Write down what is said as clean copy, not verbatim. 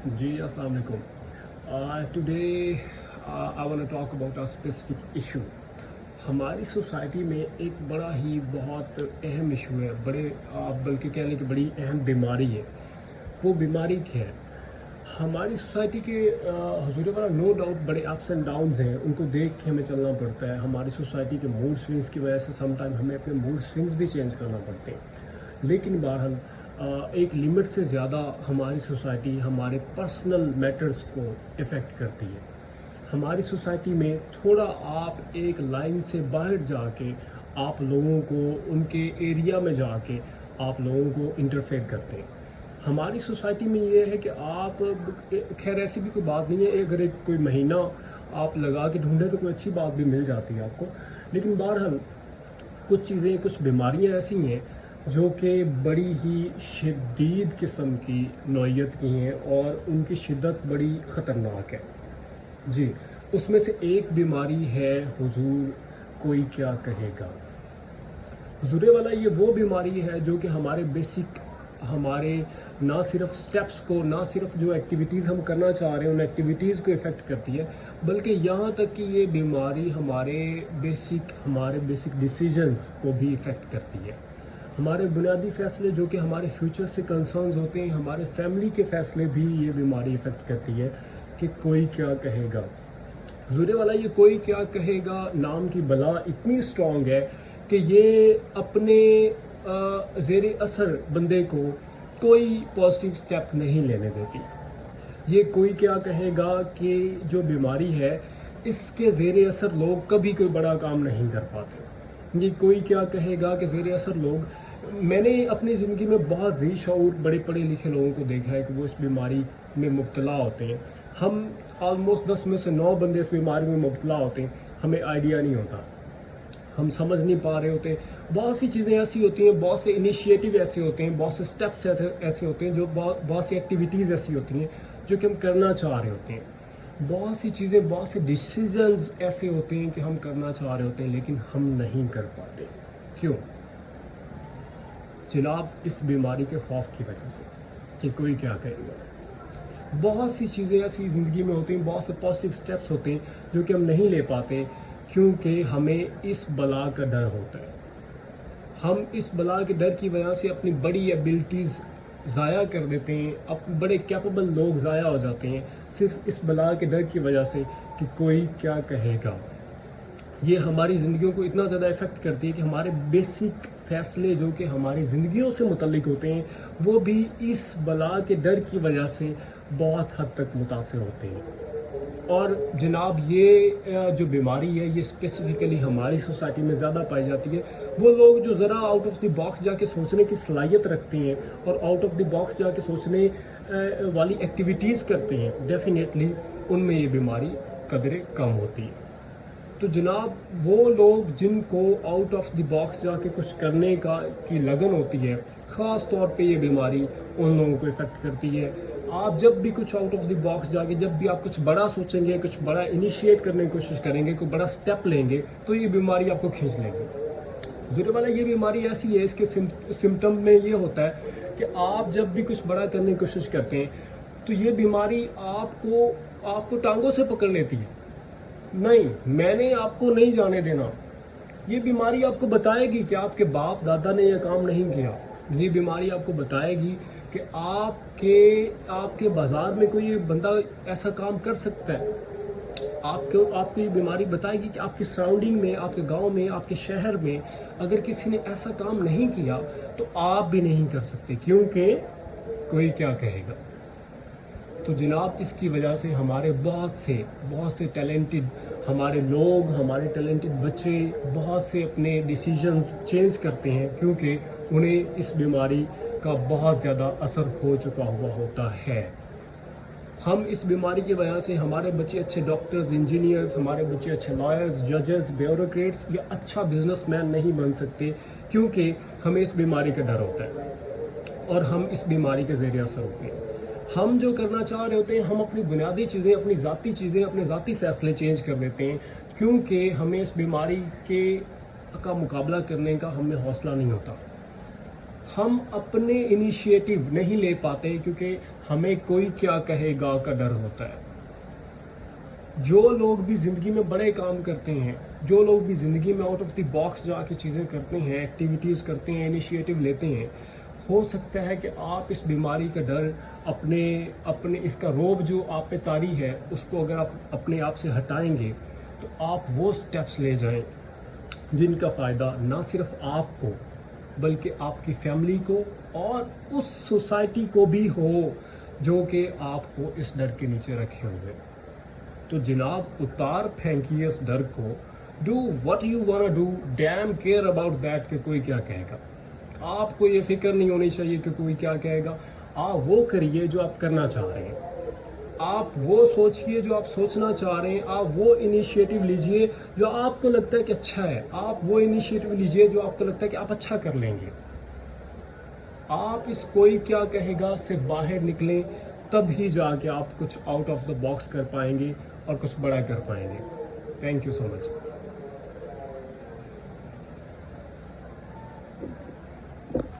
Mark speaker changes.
Speaker 1: जी अस्सलाम वालेकुम। Today I want to talk about a specific issue. हमारी सोसाइटी में एक बड़ा ही बहुत अहम इशू है, बल्कि कह लें कि बड़ी अहम बीमारी है। वो बीमारी क्या है? हमारी सोसाइटी के हुजूर वाला नो डाउट बड़े अप्स एंड डाउन्स हैं, उनको देख के हमें चलना पड़ता है। हमारी सोसाइटी के मूड स्विंग्स की वजह से समटाइम हमें अपने मूड स्विंग्स भी चेंज करना पड़ते हैं। लेकिन बहरहाल एक लिमिट से ज़्यादा हमारी सोसाइटी हमारे पर्सनल मैटर्स को इफ़ेक्ट करती है। हमारी सोसाइटी में थोड़ा आप एक लाइन से बाहर जाके आप लोगों को उनके एरिया में जाके आप लोगों को इंटरफेयर करते हैं। हमारी सोसाइटी में ये है कि आप, खैर ऐसी भी कोई बात नहीं है, अगर एक कोई महीना आप लगा के ढूंढे तो कोई अच्छी बात भी मिल जाती है आपको। लेकिन बहरहाल कुछ चीज़ें, कुछ बीमारियां ऐसी हैं जो कि बड़ी ही शदीद किस्म की नौइयत की हैं और उनकी शिद्दत बड़ी ख़तरनाक है। जी, उसमें से एक बीमारी है हुजूर कोई क्या कहेगा। हुजूर वाला ये वो बीमारी है जो कि हमारे ना सिर्फ स्टेप्स को, ना सिर्फ जो एक्टिविटीज़ हम करना चाह रहे हैं उन एक्टिविटीज़ को इफ़ेक्ट करती है, बल्कि यहाँ तक कि ये बीमारी हमारे बेसिक डिसीजंस को भी इफ़ेक्ट करती है। हमारे बुनियादी फ़ैसले जो कि हमारे फ्यूचर से कंसर्न्स होते हैं, हमारे फैमिली के फ़ैसले भी ये बीमारी इफ़ेक्ट करती है कि कोई क्या कहेगा। हुजूर वाला ये कोई क्या कहेगा नाम की बला इतनी स्ट्रॉन्ग है कि ये अपने ज़ेरे असर बंदे को कोई पॉजिटिव स्टेप नहीं लेने देती। ये कोई क्या कहेगा कि जो बीमारी है इसके ज़ेरे असर लोग कभी कोई बड़ा काम नहीं कर पाते। ये कोई क्या कहेगा कि ज़ेरे असर लोग, मैंने अपनी ज़िंदगी में बहुत ज़ी शऊर बड़े पढ़े लिखे लोगों को देखा है कि वो इस बीमारी में मुब्तला होते हैं। हम ऑलमोस्ट 10 में से 9 बंदे इस बीमारी में मुब्तला होते हैं, हमें आइडिया नहीं होता, हम समझ नहीं पा रहे होते। बहुत सी चीज़ें ऐसी होती हैं, बहुत से इनिशिएटिव ऐसे होते हैं, बहुत से स्टेप्स ऐसे होते हैं, जो बहुत सी एक्टिविटीज़ ऐसी होती हैं जो कि हम करना चाह रहे होते हैं। बहुत सी चीज़ें, बहुत से डिसीजंस ऐसे होते हैं कि हम करना चाह रहे होते हैं लेकिन हम नहीं कर पाते। क्यों? जनाब, इस बीमारी के खौफ की वजह से कि कोई क्या करेगा। बहुत सी चीज़ें ऐसी ज़िंदगी में होती हैं, बहुत से पॉजिटिव स्टेप्स होते हैं जो कि हम नहीं ले पाते क्योंकि हमें इस बला का डर होता है। हम इस बला के डर की वजह से अपनी बड़ी एबिलिटीज़ ज़ाया कर देते हैं, अब बड़े कैपेबल लोग ज़ाया हो जाते हैं सिर्फ इस बला के डर की वजह से कि कोई क्या कहेगा। ये हमारी ज़िंदगियों को इतना ज़्यादा इफ़ेक्ट करती है कि हमारे बेसिक फ़ैसले जो कि हमारी ज़िंदगियों से मुतल्लिक होते हैं वो भी इस बला के डर की वजह से बहुत हद तक मुतासिर होते हैं। और जनाब, ये जो बीमारी है ये स्पेसिफ़िकली हमारी सोसाइटी में ज़्यादा पाई जाती है। वो लोग जो ज़रा आउट ऑफ द बॉक्स जाके सोचने की सलाहियत रखते हैं और आउट ऑफ द बॉक्स जाके सोचने वाली एक्टिविटीज़ करते हैं, डेफिनेटली उनमें ये बीमारी कदरे कम होती है। तो जनाब, वो लोग जिनको आउट ऑफ द बॉक्स जाके कुछ करने की लगन होती है, ख़ास तौर पे ये बीमारी उन लोगों को इफ़ेक्ट करती है। आप जब भी कुछ आउट ऑफ द बॉक्स जाके, जब भी आप कुछ बड़ा सोचेंगे, कुछ बड़ा इनिशिएट करने की कोशिश करेंगे, कोई बड़ा स्टेप लेंगे, तो ये बीमारी आपको खींच लेगी। ज़रूर वाला ये बीमारी ऐसी है, इसके सिम्टम में ये होता है कि आप जब भी कुछ बड़ा करने की कोशिश करते हैं तो ये बीमारी आपको टांगों से पकड़ लेती है। नहीं, मैंने आपको नहीं जाने देना। ये बीमारी आपको बताएगी कि आपके बाप दादा ने यह काम नहीं किया। ये बीमारी आपको बताएगी कि आपके बाज़ार में कोई बंदा ऐसा काम कर सकता है। आपको ये बीमारी बताएगी कि आपकी सराउंडिंग में, आपके गांव में, आपके शहर में अगर किसी ने ऐसा काम नहीं किया तो आप भी नहीं कर सकते क्योंकि कोई क्या कहेगा। तो जनाब, इसकी वजह से हमारे बहुत से टैलेंटेड हमारे टैलेंटेड बच्चे बहुत से अपने डिसीजंस चेंज करते हैं क्योंकि उन्हें इस बीमारी का बहुत ज़्यादा असर हो चुका हुआ होता है। हम इस बीमारी की वजह से हमारे बच्चे अच्छे डॉक्टर्स, इंजीनियर्स, हमारे बच्चे अच्छे लॉयर्स, जजेस, ब्यूरोक्रेट्स या अच्छा बिजनेसमैन नहीं बन सकते क्योंकि हमें इस बीमारी का डर होता है और हम इस बीमारी के ज़रिए असर होते हैं। हम जो करना चाह रहे होते हैं, हम अपनी बुनियादी चीज़ें, अपनी ज़ाती चीज़ें, अपने ज़ाती फ़ैसले चेंज कर देते हैं क्योंकि हमें इस बीमारी का मुकाबला करने का हमें हौसला नहीं होता। हम अपने इनिशिएटिव नहीं ले पाते क्योंकि हमें कोई क्या कहेगा का डर होता है। जो लोग भी ज़िंदगी में बड़े काम करते हैं, जो लोग भी ज़िंदगी में आउट ऑफ द बॉक्स जाके चीज़ें करते हैं, एक्टिविटीज़ करते हैं, इनिशिएटिव लेते हैं, हो सकता है कि आप इस बीमारी का डर अपने इसका रोब जो आप पे तारी है उसको अगर आप अपने आप से हटाएंगे तो आप वो स्टेप्स ले जाएं जिनका फ़ायदा ना सिर्फ आपको बल्कि आपकी फैमिली को और उस सोसाइटी को भी हो जो कि आपको इस डर के नीचे रखे हुए। तो जनाब उतार फेंकिए इस डर को, do what you वांना do, dam care about that कि कोई क्या कहेगा। आपको ये फिक्र नहीं होनी चाहिए कि कोई क्या कहेगा। आप वो करिए जो आप करना चाह रहे हैं, आप वो सोचिए जो आप सोचना चाह रहे हैं, आप वो इनिशिएटिव लीजिए जो आपको लगता है कि अच्छा है, आप वो इनिशिएटिव लीजिए जो आपको लगता है कि आप अच्छा कर लेंगे। आप इस कोई क्या कहेगा से बाहर निकलें, तब ही जाके आप कुछ आउट ऑफ द बॉक्स कर पाएंगे और कुछ बड़ा कर पाएंगे। Thank you so much.